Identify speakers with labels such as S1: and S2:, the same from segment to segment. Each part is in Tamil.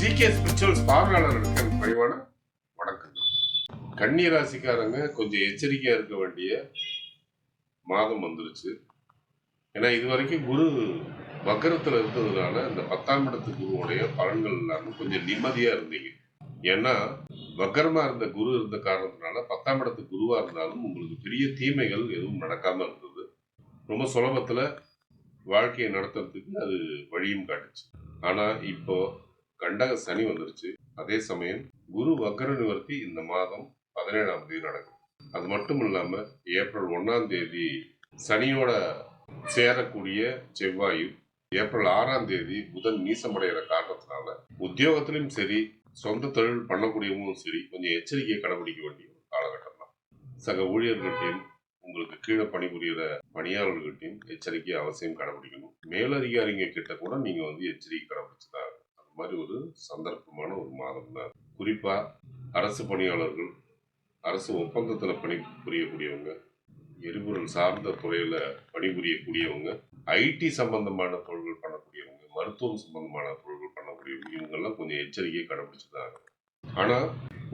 S1: ஜிகே ஸ்பிரிச்சுவல்ஸ் பார்வையாளர்களுக்கு எனக்கு பணிவான வணக்கங்கள். கன்னி ராசிக்காரங்க கொஞ்சம் எச்சரிக்கையா இருக்க வேண்டிய மாதம் வந்துருச்சு. ஏன்னா இது வரைக்கும் குரு வக்கரத்துல இருந்ததுனால இந்த 10ஆம் இடத்து குருவுடைய பலன்கள் இல்லாம கொஞ்சம் நிம்மதியா இருந்தீங்க. ஏன்னா வக்கரமா இருந்த குரு இருந்த காரணத்தினால 10ஆம் இடத்து குருவா இருந்தாலும் உங்களுக்கு பெரிய தீமைகள் எதுவும் நடக்காம இருந்தது. ரொம்ப சுலபத்துல வாழ்க்கையை நடத்துறதுக்கு அது வழியும் காட்டுச்சு. ஆனா இப்போ கண்டக சனி வந்துருச்சு. அதே சமயம் குரு வக்கர நிவர்த்தி இந்த மாதம் 17ஆம் தேதி நடக்கும். அது மட்டும் இல்லாம ஏப்ரல் 1ஆம் தேதி சனியோட சேரக்கூடிய செவ்வாயும், ஏப்ரல் 6ஆம் தேதி புதன் நீசமடைகிற காரணத்தினால உத்தியோகத்திலும் சரி, சொந்த தொழில் பண்ணக்கூடியவங்களும் சரி, கொஞ்சம் எச்சரிக்கையை கடைபிடிக்க வேண்டிய ஒரு காலகட்டம் தான். சக ஊழியர்கள்ட்டையும், உங்களுக்கு கீழே பணிபுரிகிற பணியாளர்கள்ட்டையும் எச்சரிக்கை அவசியம் கடைபிடிக்கணும். மேலதிகாரிங்க கிட்ட கூட நீங்க எச்சரிக்கை கடைபிடிச்சுதான் மாதிரி ஒரு சந்தர்ப்பமான ஒரு மாதம் தான். குறிப்பா அரசு பணியாளர்கள், அரசு ஒப்பந்தத்துல பணிபுரியக்கூடியவங்க, எரிபொருள் சார்ந்த துறையில பணிபுரியக்கூடியவங்க, ஐடி சம்பந்தமான தொழில்கள் பண்ணக்கூடியவங்க, மருத்துவம் சம்பந்தமான தொழில்கள் பண்ணக்கூடியவங்க, இவங்கெல்லாம் கொஞ்சம் எச்சரிக்கையை கடைபிடிச்சுதான். ஆனா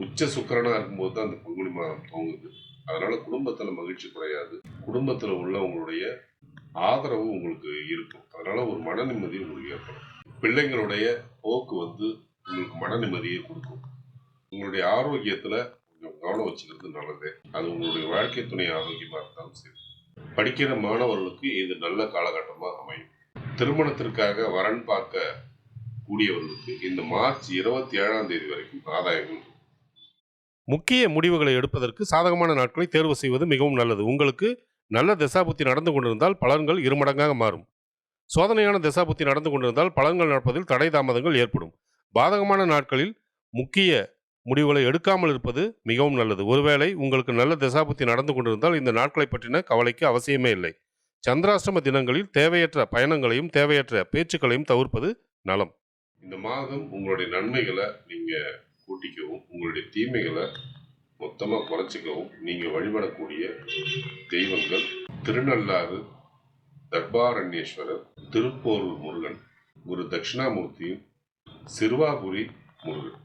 S1: உச்ச சுக்கரனா இருக்கும்போது தான் அந்த பங்குனி மாதம் துவங்குது. அதனால குடும்பத்துல மகிழ்ச்சி குறையாது. குடும்பத்துல உள்ளவங்களுடைய ஆதரவு உங்களுக்கு இருக்கும். அதனால ஒரு மன நிம்மதி உங்களுக்கு ஏற்படும். பிள்ளைங்களுடைய போக்கு உங்களுக்கு மன நிம்மதியை கொடுக்கும். உங்களுடைய ஆரோக்கியத்துல கொஞ்சம் கவனம் வச்சுக்கிறது நல்லது. அது உங்களுடைய வாழ்க்கை துணை ஆரோக்கியமா இருந்தாலும் சரி. படிக்கிற மாணவர்களுக்கு இது நல்ல காலகட்டமா அமையும். திருமணத்திற்காக வரன் பார்க்க கூடியவர்களுக்கு இந்த மார்ச் 27ஆம் தேதி வரைக்கும் ஆதாயங்கள்.
S2: முக்கிய முடிவுகளை எடுப்பதற்கு சாதகமான நாட்களை தேர்வு செய்வது மிகவும் நல்லது. உங்களுக்கு நல்ல தசாபுத்தி நடந்து கொண்டிருந்தால் பலன்கள் இருமடங்காக மாறும். சோதனையான தசாபுத்தி நடந்து கொண்டிருந்தால் பலன்கள் நடப்பதில் தடை தாமதங்கள் ஏற்படும். பாதகமான நாட்களில் முக்கிய முடிவுகளை எடுக்காமல் இருப்பது மிகவும் நல்லது. ஒருவேளை உங்களுக்கு நல்ல தசாபுத்தி நடந்து கொண்டிருந்தால் இந்த நாட்களை பற்றின கவலைக்கு அவசியமே இல்லை. சந்திராஷ்டம தினங்களில் தேவையற்ற பயணங்களையும் தேவையற்ற பேச்சுக்களையும் தவிர்ப்பது நலம்.
S1: இந்த மாதம் உங்களுடைய நன்மைகளை நீங்க கூட்டிக்கவும், உங்களுடைய தீமைகளை மொத்தமா குறைச்சிக்கவும் நீங்க வழிபடக்கூடிய தெய்வங்கள் திருநள்ளாறு தர்பாரண்யேஸ்வரர், திருப்போரூர் முருகன், குரு தட்சிணாமூர்த்தியும், சிறுவாபுரி முருகன்.